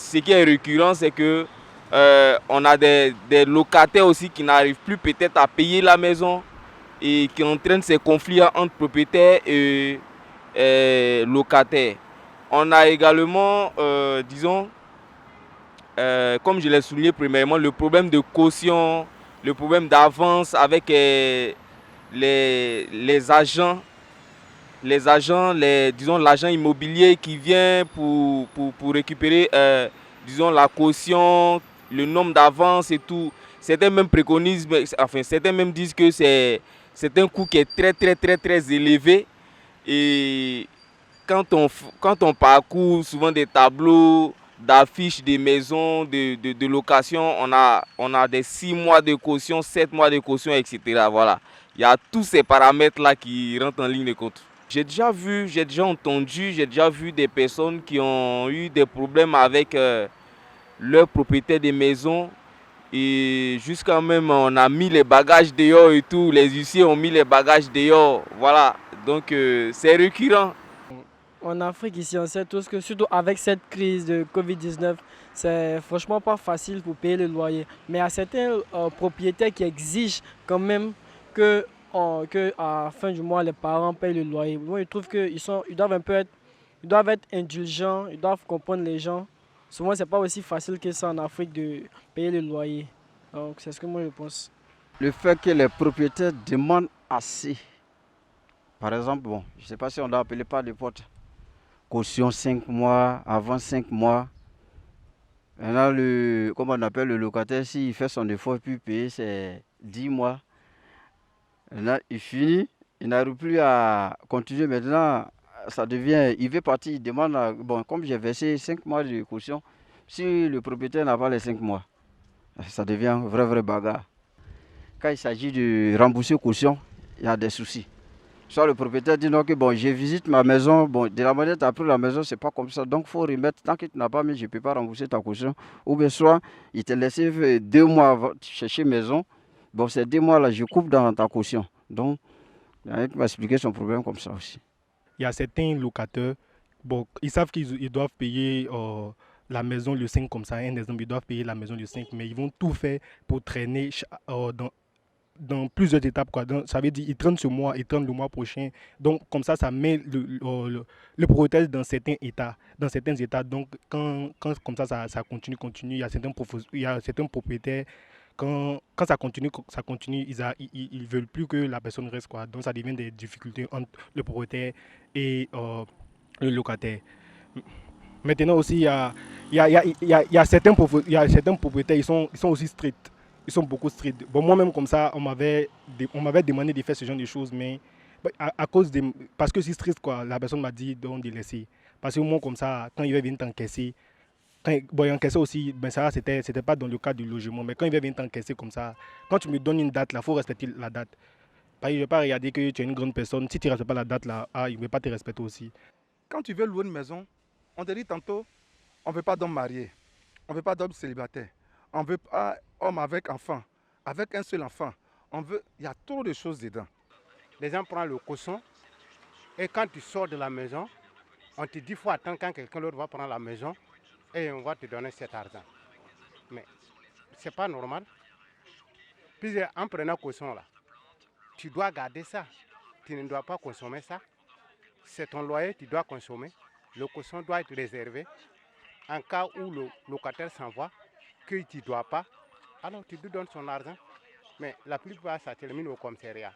ce qui est récurrent, c'est que on a des locataires aussi qui n'arrivent plus peut-être à payer la maison et qui entraînent ces conflits entre propriétaires et locataires. On a également, disons, comme je l'ai souligné premièrement, le problème de caution, le problème d'avance avec les agents, disons l'agent immobilier qui vient pour récupérer, disons la caution, le nombre d'avances et tout. Certains même préconisent, enfin certains même disent que c'est un coût qui est très élevé. Et quand on parcourt souvent des tableaux d'affiches des maisons de location, on a des 6 mois de caution, 7 mois de caution, etc. Voilà. Il y a tous ces paramètres-là qui rentrent en ligne de compte. J'ai déjà vu, j'ai déjà entendu, j'ai déjà vu des personnes qui ont eu des problèmes avec leurs propriétaires des maisons. Et jusqu'à même, on a mis les bagages dehors et tout. Les huissiers ont mis les bagages dehors. Voilà. Donc, c'est récurrent. En Afrique, ici, on sait tous que surtout avec cette crise de Covid-19, c'est franchement pas facile pour payer le loyer. Mais il y a certains propriétaires qui exigent quand même que à la fin du mois, les parents payent le loyer. Moi, je trouve ils doivent un peu ils doivent être indulgents, ils doivent comprendre les gens. Souvent, c'est pas aussi facile que ça en Afrique de payer le loyer. Donc, c'est ce que moi je pense. Le fait que les propriétaires demandent assez, par exemple, bon, je ne sais pas si on doit appeler par les portes, caution 5 mois, avant 5 mois. Maintenant, comme on appelle le locataire, s'il fait son effort puis payer, c'est 10 mois. Maintenant, il finit, il n'arrive plus à continuer. Maintenant, ça devient, il veut partir, il demande, bon, comme j'ai versé 5 mois de caution, si le propriétaire n'a pas les 5 mois, ça devient vrai bagarre. Quand il s'agit de rembourser caution, il y a des soucis. Soit le propriétaire dit non, que bon, je visite ma maison, bon, de la manière que tu as pris la maison, c'est pas comme ça. Donc, il faut remettre, tant que tu n'as pas mis, je ne peux pas rembourser ta caution. Ou bien soit, il te laisse 2 mois avant de chercher maison. Bon, ces 2 mois-là, je coupe dans ta caution. Donc, il y a un qui va expliquer son problème comme ça aussi. Il y a certains locataires, bon, ils savent qu'ils doivent payer la maison le 5 comme ça. Un exemple, ils doivent payer la maison le 5, mais ils vont tout faire pour traîner dans plusieurs étapes, quoi. Donc, ça veut dire qu'ils traînent ce mois, ils traînent le mois prochain. Donc, comme ça met le propriétaire dans certains états. Donc, quand comme ça continue, il y a certains propriétaires, quand ça continue, ils veulent plus que la personne reste, quoi. Donc, ça devient des difficultés entre le propriétaire et le locataire. Maintenant aussi, il y a certains propriétaires, ils sont aussi stricts. Ils sont beaucoup stricts. Bon, moi-même, comme ça, on m'avait demandé de faire ce genre de choses, mais parce que c'est strict, quoi, la personne m'a dit de laisser. Parce que moi, comme ça, quand il va venir t'encaisser, bon, il encaissait aussi, ben ça, c'était pas dans le cadre du logement, mais quand il va venir t'encaisser comme ça, quand tu me donnes une date, il faut respecter la date. Parce que je ne vais pas regarder que tu es une grande personne. Si tu ne respectes pas la date, là, il ne va pas te respecter aussi. Quand tu veux louer une maison, on te dit tantôt, on ne veut pas d'homme marié, on ne veut pas d'homme célibataire, on ne veut pas homme avec enfant, avec un seul enfant. Il y a trop de choses dedans. Les gens prennent le caution et quand tu sors de la maison, on te dit qu'il faut attendre quand quelqu'un d'autre va prendre la maison et on va te donner cet argent. Mais ce n'est pas normal. Puis en prenant caution là, tu dois garder ça. Tu ne dois pas consommer ça. C'est ton loyer, tu dois consommer. Le caution doit être réservé. En cas où le locataire s'en va, que tu ne dois pas, alors tu lui donnes son argent. Mais la plupart, ça termine au commissariat.